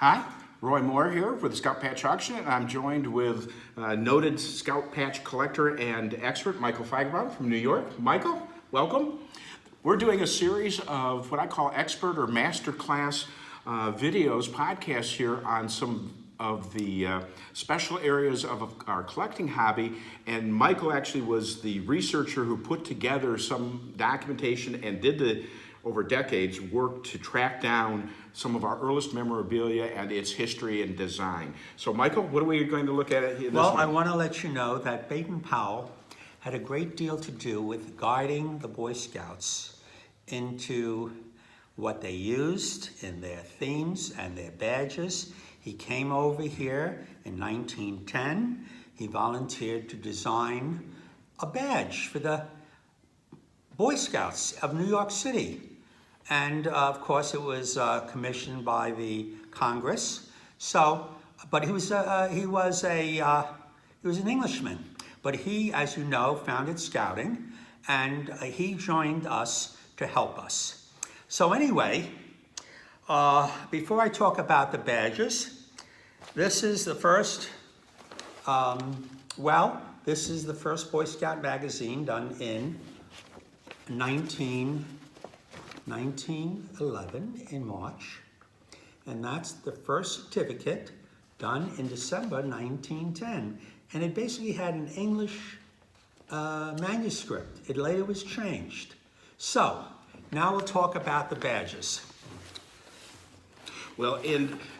Hi, Roy Moore here with the Scout Patch Auction, and I'm joined with noted Scout Patch collector and expert Michael Feigenbaum from New York. Michael, welcome. We're doing a series of what I call expert or master class videos, podcasts here on some of the special areas of our collecting hobby, and Michael actually was the researcher who put together some documentation and did the over decades work to track down some of our earliest memorabilia and its history and design. So Michael, what are we going to look at here? Well, I want to let you know that Baden-Powell had a great deal to do with guiding the Boy Scouts into what they used in their themes and their badges. He came over here in 1910. He volunteered to design a badge for the Boy Scouts of New York City. And of course it was commissioned by the Congress. So, but he was an Englishman. But he, as you know, founded Scouting, and he joined us to help us. So anyway, before I talk about the badges, this is the first, this is the first Boy Scout magazine done in 1911 in March, and that's the first certificate done in December 1910, and it basically had an English manuscript. It later was changed. So now we'll talk about the badges. Well,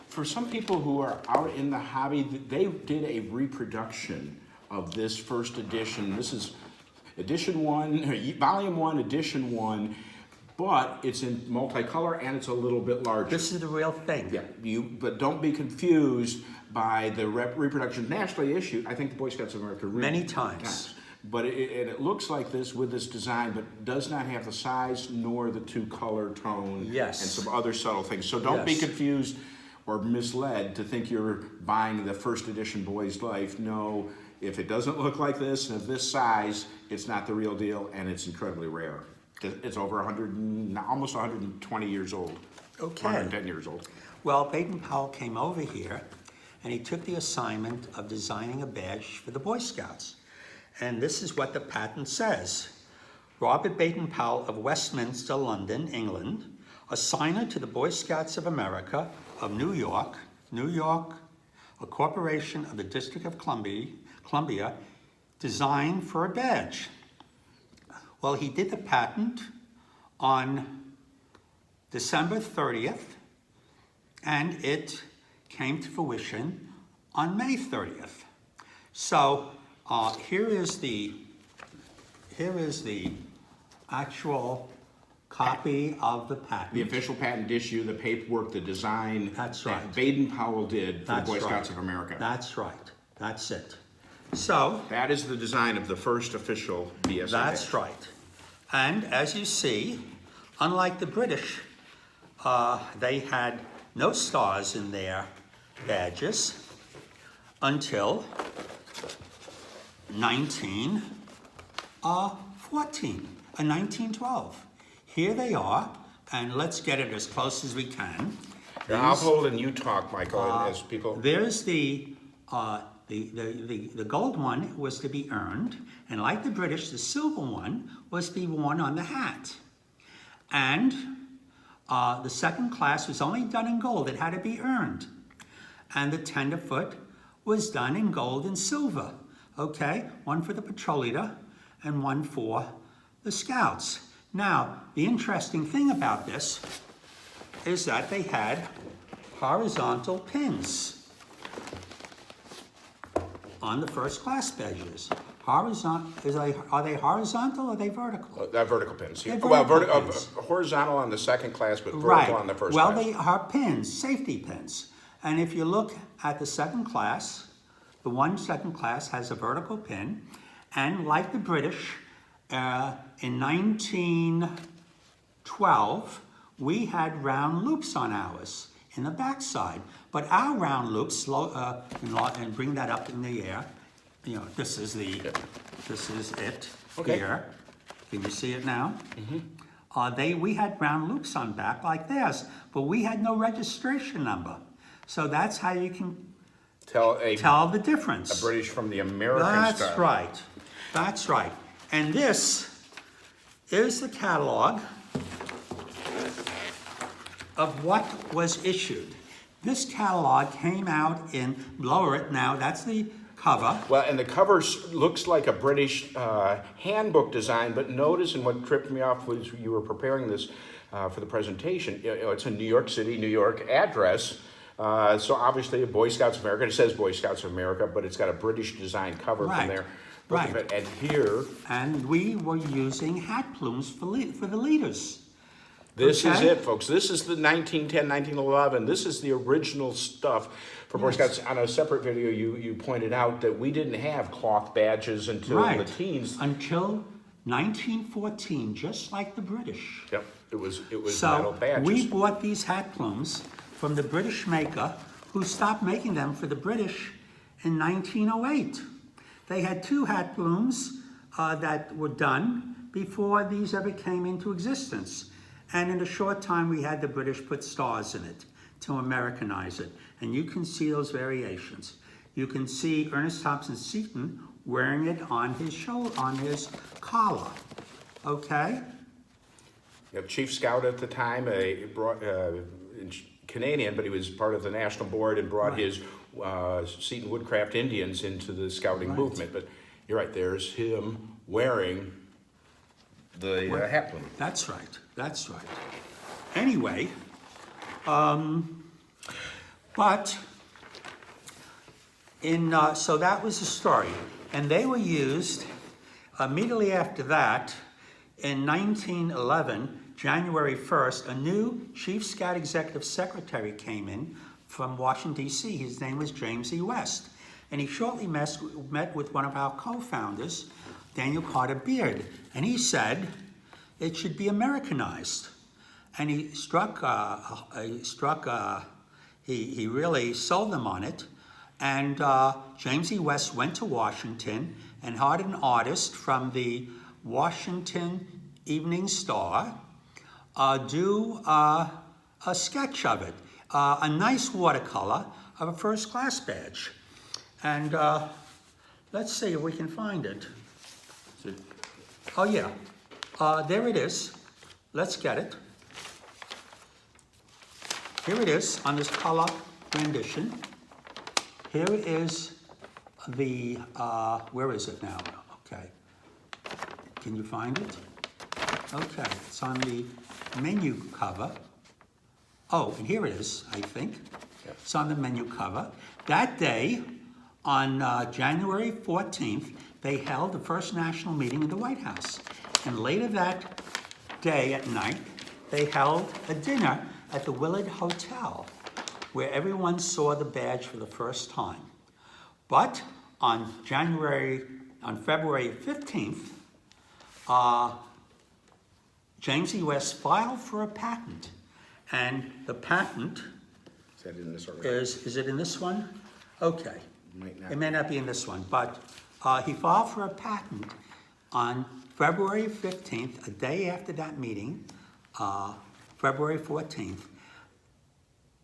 for some people who are out in the hobby, they did a reproduction of this first edition. This is edition 1, volume 1, edition 1, but it's in multicolor and it's a little bit larger. This is the real thing. Yeah, but don't be confused by the reproduction nationally issued. I think the Boy Scouts of America many times. But it looks like this with this design, but does not have the size nor the 2-color tone. Yes. And some other subtle things. So don't be confused or misled to think you're buying the first edition Boy's Life. No, if it doesn't look like this and of this size, it's not the real deal, and it's incredibly rare. It's over 100, almost 120 years old. Okay. 110 years old. Well, Baden-Powell came over here, and he took the assignment of designing a badge for the Boy Scouts. And this is what the patent says. Robert Baden-Powell of Westminster, London, England, assigner to the Boy Scouts of America of New York, a corporation of the District of Columbia, designed for a badge. Well, he did the patent on December 30th, and it came to fruition on May 30th. So here is the actual copy of the patent. The official patent issue, the paperwork, the design. That's right. That Baden-Powell did for the Boy Scouts of America. That's right. That's it. So that is the design of the first official BSA. That's badge. right. And as you see, unlike the British, they had no stars in their badges until 1912. Here they are, and let's get it as close as we can. I'll hold and you talk, Michael, as people. There's the gold one was to be earned, and like the British, the silver one was to be worn on the hat. And the second class was only done in gold. It had to be earned. And the tenderfoot was done in gold and silver. Okay, one for the patrol leader and one for the Scouts. Now, the interesting thing about this is that they had horizontal pins on the first class badges. Are they horizontal or are they vertical? Vertical pins. They're Well, pins. horizontal on the second class, but vertical on the first Well, class. they are pins, safety pins. And if you look at the second class, the one second class has a vertical pin. And like the British, in 1912, we had round loops on ours in the backside. But our round loops, and bring that up in the air. You know, this is it here. Can you see it now? Mm-hmm. We had round loops on back like theirs, but we had no registration number. So that's how you can Tell tell the a difference. British from the American That's style. right. That's right. And this is the catalog of what was issued. This catalog came out in, lower it now, that's the cover. Well, and the cover looks like a British handbook design, but notice, and what tripped me off was you were preparing this for the presentation, it's a New York City, New York address. So obviously, Boy Scouts of America, it says Boy Scouts of America, but it's got a British design cover Right, from there. right. And here, And we were using hat plumes for the leaders. this is Okay. it, folks. This is the 1910, 1911. This is the original stuff for Boy Yes. Scouts. On a separate video, you pointed out that we didn't have cloth badges until Right. the teens. Until 1914, just like the British. Yep, it was metal So badges. we bought these hat plumes from the British maker who stopped making them for the British in 1908. They had 2 hat plumes that were done before these ever came into existence. And in a short time, we had the British put stars in it to Americanize it. And you can see those variations. You can see Ernest Thompson Seton wearing it on his shoulder, on his collar. Okay? Chief Scout at the time, Canadian, but he was part of the national board and brought Right. his Seton Woodcraft Indians into the scouting Right. movement. But you're right, there's him wearing the hat plume. That's right. That's right. Anyway, but in so that was the story, and they were used immediately after that. In 1911, January 1st, a new Chief Scout Executive Secretary came in from Washington, D.C. His name was James E. West, and he shortly met with one of our co-founders, Daniel Carter Beard, and he said it should be Americanized. And he he really sold them on it. And James E. West went to Washington and hired an artist from the Washington Evening Star do a sketch of it, a nice watercolor of a first class badge. And let's see if we can find it. Oh yeah, there it is. Let's get it. Here it is on this color rendition. Here is the, where is it now? Okay. Can you find it? Okay, it's on the menu cover. Oh, and here it is, I think. Yep. It's on the menu cover. That day, on January 14th, they held the first national meeting in the White House. And later that day at night, they held a dinner at the Willard Hotel, where everyone saw the badge for the first time. But on February 15th, James E. West filed for a patent. And the patent Is that in this order? is it in this one? Okay. Might not. It may not be in this one, but he filed for a patent on February 15th, a day after that meeting, February 14th.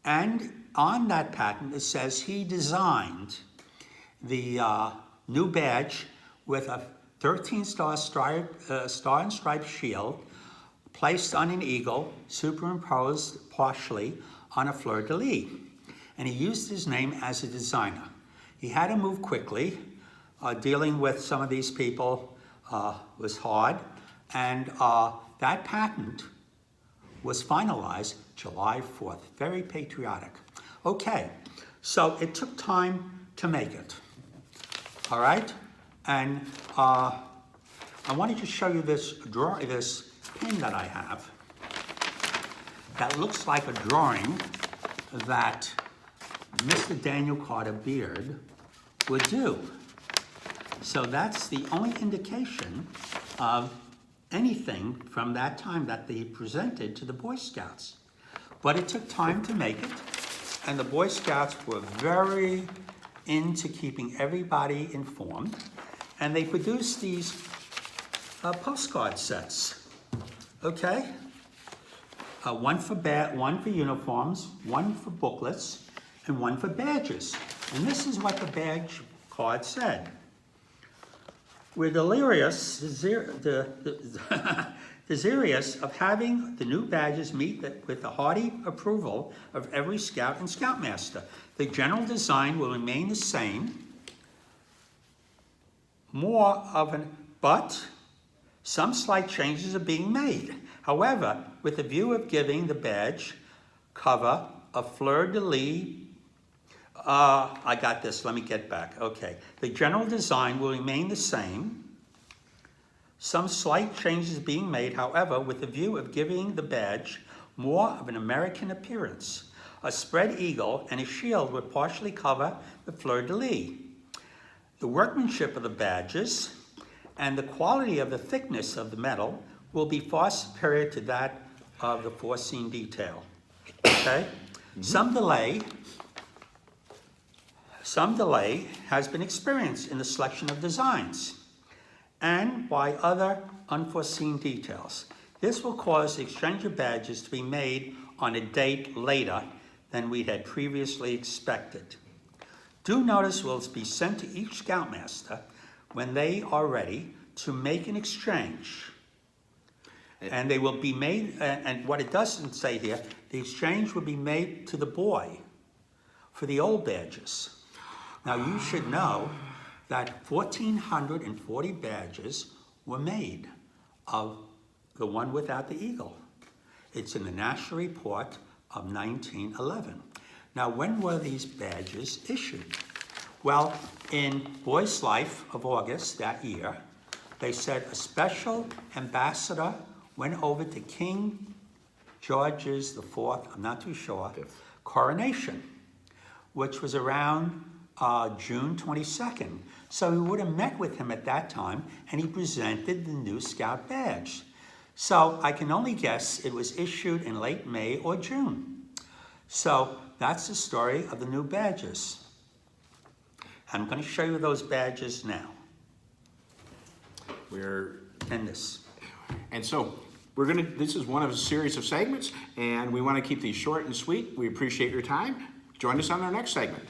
And on that patent, it says he designed the new badge with a 13-star star and striped shield placed on an eagle, superimposed partially on a fleur-de-lis. And he used his name as a designer. He had to move quickly. Dealing with some of these people was hard. And that patent was finalized July 4th. Very patriotic. Okay, so it took time to make it. All right? And I wanted to show you this pin that I have that looks like a drawing that Mr. Daniel Carter Beard would do. So that's the only indication of anything from that time that they presented to the Boy Scouts. But it took time to make it, and the Boy Scouts were very into keeping everybody informed, and they produced these postcard sets, okay? One for uniforms, one for booklets, and one for badges. And this is what the badge card said. We're desirous of having the new badges meet with the hearty approval of every scout and scoutmaster. The general design will remain the same, but some slight changes are being made. However, with the view of giving the badge cover a fleur-de-lis. I got this, let me get back. Okay. The general design will remain the same. Some slight changes being made, however, with the view of giving the badge more of an American appearance. A spread eagle and a shield would partially cover the fleur-de-lis. The workmanship of the badges and the quality of the thickness of the metal will be far superior to that of the foreseen detail. Okay? Some delay has been experienced in the selection of designs and by other unforeseen details. This will cause the exchange of badges to be made on a date later than we had previously expected. Due notice will be sent to each scoutmaster when they are ready to make an exchange. And they will be made, and what it doesn't say here, the exchange will be made to the boy for the old badges. Now you should know that 1,440 badges were made of the one without the eagle. It's in the National Report of 1911. Now, when were these badges issued? Well, in Boy's Life of August that year, they said a special ambassador went over to King George's IV, I'm not too sure, coronation, which was around June 22nd. So he would have met with him at that time, and he presented the new Scout badge. So I can only guess it was issued in late May or June. So that's the story of the new badges. I'm going to show you those badges now. And so this is one of a series of segments, and we want to keep these short and sweet. We appreciate your time. Join us on our next segment.